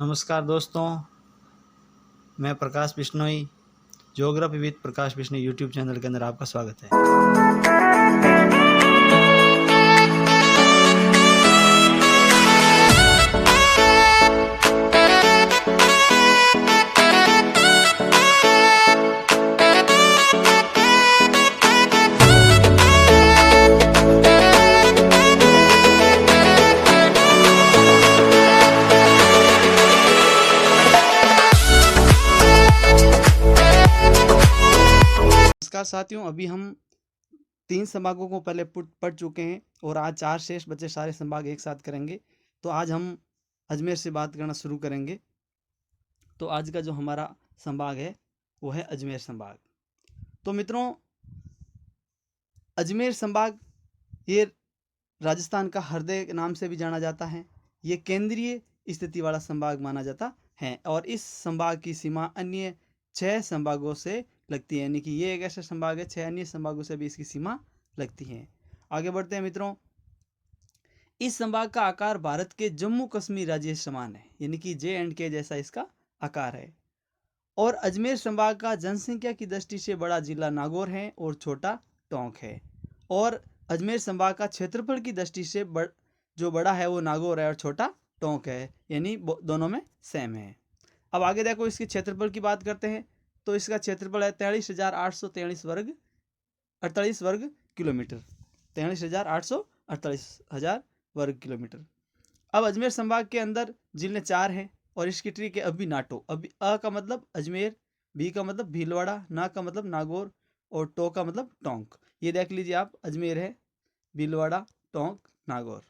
नमस्कार दोस्तों, मैं Prakash Bishnoi, geography with Prakash Bishnoi YouTube channel के अंदर आपका स्वागत है। नमस्कार साथियों, अभी हम 3 संभागों को पहले पढ़ चुके हैं और आज 4 शेष बचे सारे संभाग एक साथ करेंगे। तो आज हम अजमेर से बात करना शुरू करेंगे। तो आज का जो हमारा संभाग है वो है अजमेर संभाग। तो मित्रों, अजमेर संभाग ये राजस्थान का हृदय नाम से भी जाना जाता है। ये केंद्रीय स्थिति वाला संभाग माना जाता है और इस संभाग की सीमा अन्य 6 संभागों से लगती है, यानी कि ये एक ऐसा संभाग है 6 अन्य संभागों से भी इसकी सीमा लगती है। आगे बढ़ते हैं मित्रों। इस संभाग का आकार भारत के जम्मू कश्मीर राज्य समान है, यानी कि J&K जैसा इसका आकार है। और अजमेर संभाग का जनसंख्या की दृष्टि से बड़ा जिला नागौर है और छोटा टोंक है। और अजमेर संभाग का क्षेत्रफल की दृष्टि से जो बड़ा है वो नागौर है और छोटा टोंक है, यानी दोनों में सेम है। अब आगे देखो, इसके क्षेत्रफल की बात करते हैं। तो इसका क्षेत्रफल है 43,843 वर्ग किलोमीटर। 43,848 वर्ग किलोमीटर। अब अजमेर संभाग के अंदर जिले 4 हैं और इसकी ट्रिक है अभी नाटो। अभी अ का मतलब अजमेर, बी का मतलब भीलवाड़ा, ना का मतलब नागौर और टो का मतलब टोंक। ये देख लीजिए आप, अजमेर है, भीलवाड़ा, टोंक, नागौर।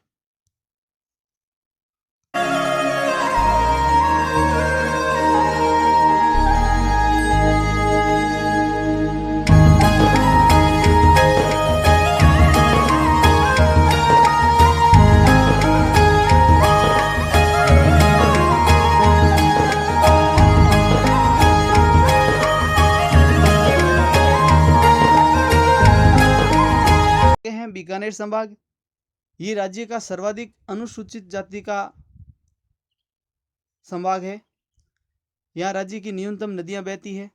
बीकानेर संभाग, ये राज्य का सर्वाधिक अनुसूचित जाति का संभाग है। यहाँ राज्य की न्यूनतम नदियां बहती है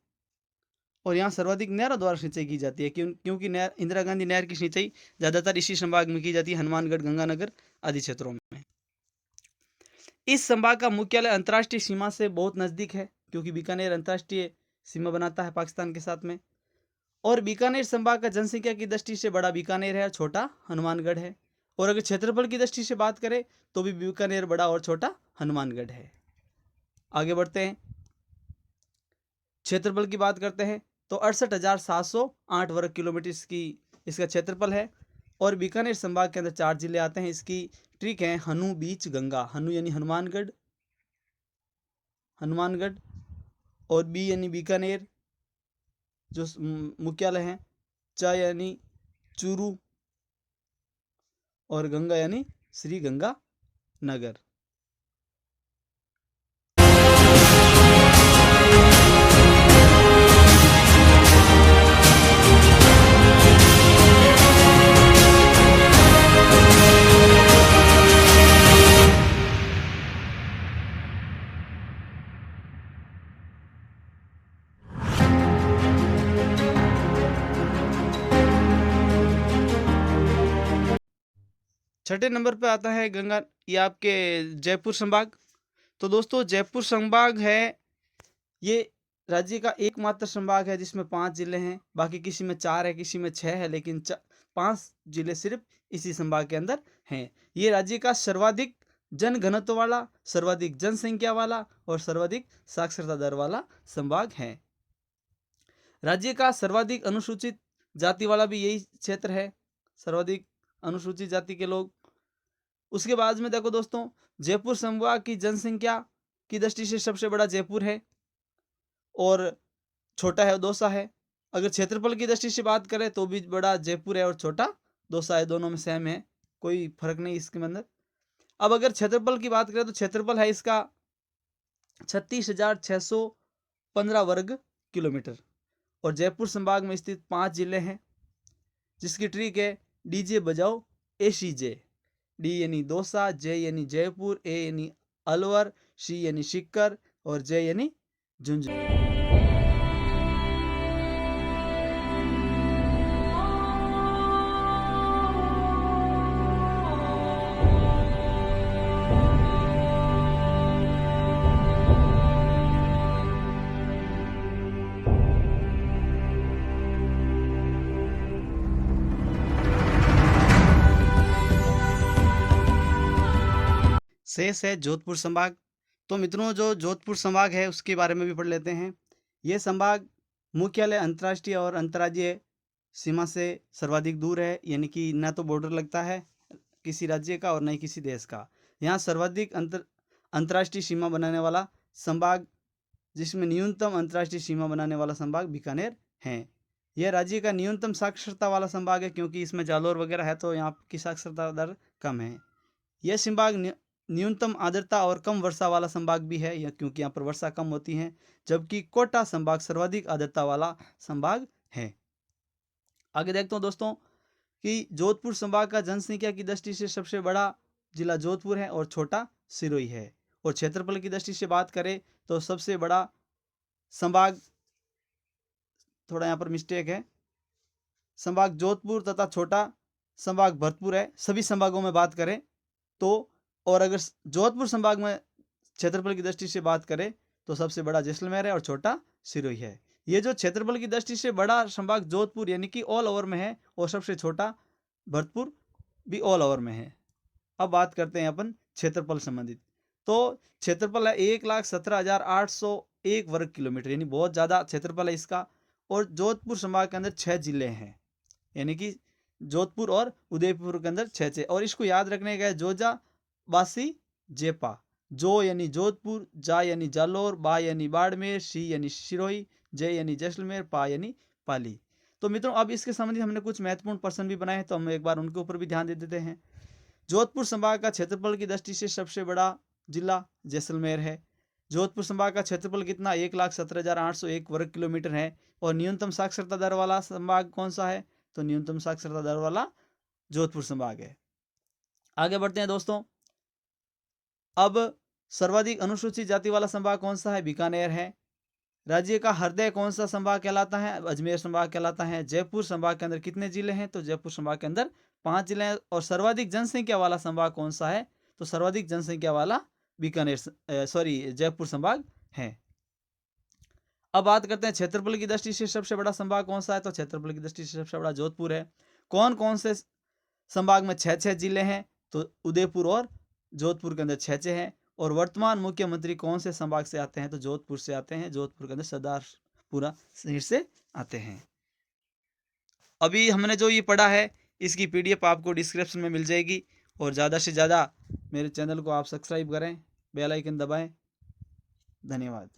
और यहाँ सर्वाधिक नहरों द्वारा सिंचाई की जाती है, क्योंकि इंदिरा गांधी नहर की सिंचाई ज़्यादातर इसी संभाग में की जाती है, हनुमानगढ़, गंगानगर आदि क्षेत्रों में। इस संभाग का मुख्यालय अंतर्राष्ट्रीय सीमा से बहुत नज़दीक है, क्योंकि बीकानेर अंतर्राष्ट्रीय सीमा बनाता है पाकिस्तान के साथ में। और बीकानेर संभाग का जनसंख्या की दृष्टि से बड़ा बीकानेर है और छोटा हनुमानगढ़ है। और अगर क्षेत्रफल की दृष्टि से बात करें तो भी बीकानेर बड़ा और छोटा हनुमानगढ़ है। आगे बढ़ते हैं, क्षेत्रफल की बात करते हैं तो 68,708 वर्ग किलोमीटर इसका क्षेत्रफल है। और बीकानेर संभाग के अंदर 4 जिले आते हैं। इसकी ट्रिक है हनु, बीच, गंगा। हनु यानी हनुमानगढ़, और बी यानी बीकानेर जो मुख्यालय है, च यानी चूरू, और गंगा यानी श्री गंगा नगर। छठे नंबर पे आता है गंगा, ये आपके जयपुर संभाग। तो दोस्तों, जयपुर संभाग है ये राज्य का एकमात्र संभाग है जिसमें 5 जिले हैं। बाकी किसी में 4 है, किसी में 6 है, लेकिन 5 जिले सिर्फ इसी संभाग के अंदर हैं। ये राज्य का सर्वाधिक जनघनत्व वाला, सर्वाधिक जनसंख्या वाला और सर्वाधिक साक्षरता दर वाला संभाग है। राज्य का सर्वाधिक अनुसूचित जाति वाला भी यही क्षेत्र है, सर्वाधिक अनुसूचित जाति के लोग। उसके बाद में देखो दोस्तों, जयपुर संभाग की जनसंख्या की दृष्टि से सबसे बड़ा जयपुर है और छोटा है दौसा है। अगर क्षेत्रफल की दृष्टि से बात करें तो भी बड़ा जयपुर है और छोटा दौसा है, दोनों में सेम है, कोई फर्क नहीं इसके अंदर। अब अगर क्षेत्रफल की बात करें तो क्षेत्रफल है इसका 36,615 वर्ग किलोमीटर। और जयपुर संभाग में स्थित 5 जिले हैं जिसकी ट्रिक है डीजे बजाओ ACJ। डी यानी दौसा, जे यानी जयपुर, ए यानी अलवर, शी यानी शिक्कर और जे यानी झुंझुनू। शेष है जोधपुर संभाग। तो मित्रों, जो जोधपुर संभाग है उसके बारे में भी पढ़ लेते हैं। ये संभाग मुख्यालय अंतर्राष्ट्रीय और अंतर्राज्यीय सीमा से सर्वाधिक दूर है, यानी कि ना तो बॉर्डर लगता है किसी राज्य का और न ही किसी देश का। यहाँ सर्वाधिक अंतर्राष्ट्रीय सीमा बनाने वाला संभाग, जिसमें न्यूनतम अंतर्राष्ट्रीय सीमा बनाने वाला संभाग बीकानेर है। यह राज्य का न्यूनतम साक्षरता वाला संभाग है, क्योंकि इसमें जालोर वगैरह है तो यहाँ की साक्षरता दर कम है। यह संभाग न्यूनतम आर्द्रता और कम वर्षा वाला संभाग भी है, क्योंकि यहाँ पर वर्षा कम होती है। जबकि कोटा संभाग सर्वाधिक आर्द्रता वाला संभाग है। आगे देखते हो दोस्तों कि जोधपुर संभाग का जनसंख्या की दृष्टि से सबसे बड़ा जिला जोधपुर है और छोटा सिरोही है। और क्षेत्रफल की दृष्टि से बात करें तो सबसे बड़ा संभाग, थोड़ा यहाँ पर मिस्टेक है, संभाग जोधपुर तथा छोटा संभाग भरतपुर है सभी संभागों में बात करें तो। और अगर जोधपुर संभाग में क्षेत्रफल की दृष्टि से बात करें तो सबसे बड़ा जैसलमेर है और छोटा सिरोही है। ये जो क्षेत्रफल की दृष्टि से बड़ा संभाग जोधपुर यानी कि ऑल ओवर में है और सबसे छोटा भरतपुर भी ऑल ओवर में है। अब बात करते हैं अपन क्षेत्रफल संबंधित। तो क्षेत्रफल है 1,17,801 वर्ग किलोमीटर, यानी बहुत ज़्यादा क्षेत्रफल है इसका। और जोधपुर संभाग के अंदर 6 जिले हैं, यानी कि जोधपुर और उदयपुर के अंदर 6 और इसको याद रखने का जोजा बासी जेपा। जो यानी जोधपुर, जा यानी जालोर, बा यानी बाड़मेर, शी यानी सिरोही, जय यानी जैसलमेर, पा यानी पाली। तो मित्रों, अब इसके संबंधित हमने कुछ महत्वपूर्ण प्रश्न भी बनाए हैं, तो हम एक बार उनके ऊपर भी ध्यान दे देते हैं। जोधपुर संभाग का क्षेत्रफल की दृष्टि से सबसे बड़ा जिला जैसलमेर है। जोधपुर संभाग का क्षेत्रफल कितना 1,17,801 वर्ग किलोमीटर है। और न्यूनतम साक्षरता दर वाला संभाग कौन सा है? तो न्यूनतम साक्षरता दर वाला जोधपुर संभाग है। आगे बढ़ते हैं दोस्तों। अब सर्वाधिक अनुसूचित जाति वाला संभाग कौन सा है? बीकानेर है। राज्य का हृदय कौन सा संभाग कहलाता है? अजमेर संभाग कहलाता है। जयपुर संभाग के अंदर कितने जिले हैं? तो जयपुर संभाग के अंदर 5 जिले हैं। और सर्वाधिक जनसंख्या वाला संभाग कौन सा है? तो सर्वाधिक जनसंख्या वाला जयपुर संभाग है। अब बात करते हैं क्षेत्रफल की दृष्टि से सबसे बड़ा संभाग कौन सा है? तो क्षेत्रफल की दृष्टि से सबसे बड़ा जोधपुर है। कौन कौन से संभाग में 6 जिले हैं? तो उदयपुर और जोधपुर के अंदर 6 हैं। और वर्तमान मुख्यमंत्री कौन से संभाग से आते हैं? तो जोधपुर से आते हैं। जोधपुर के अंदर सरदारपुरा शहर से आते हैं। अभी हमने जो ये पढ़ा है इसकी PDF आपको डिस्क्रिप्शन में मिल जाएगी। और ज़्यादा से ज़्यादा मेरे चैनल को आप सब्सक्राइब करें, बेल आइकन दबाएं। धन्यवाद।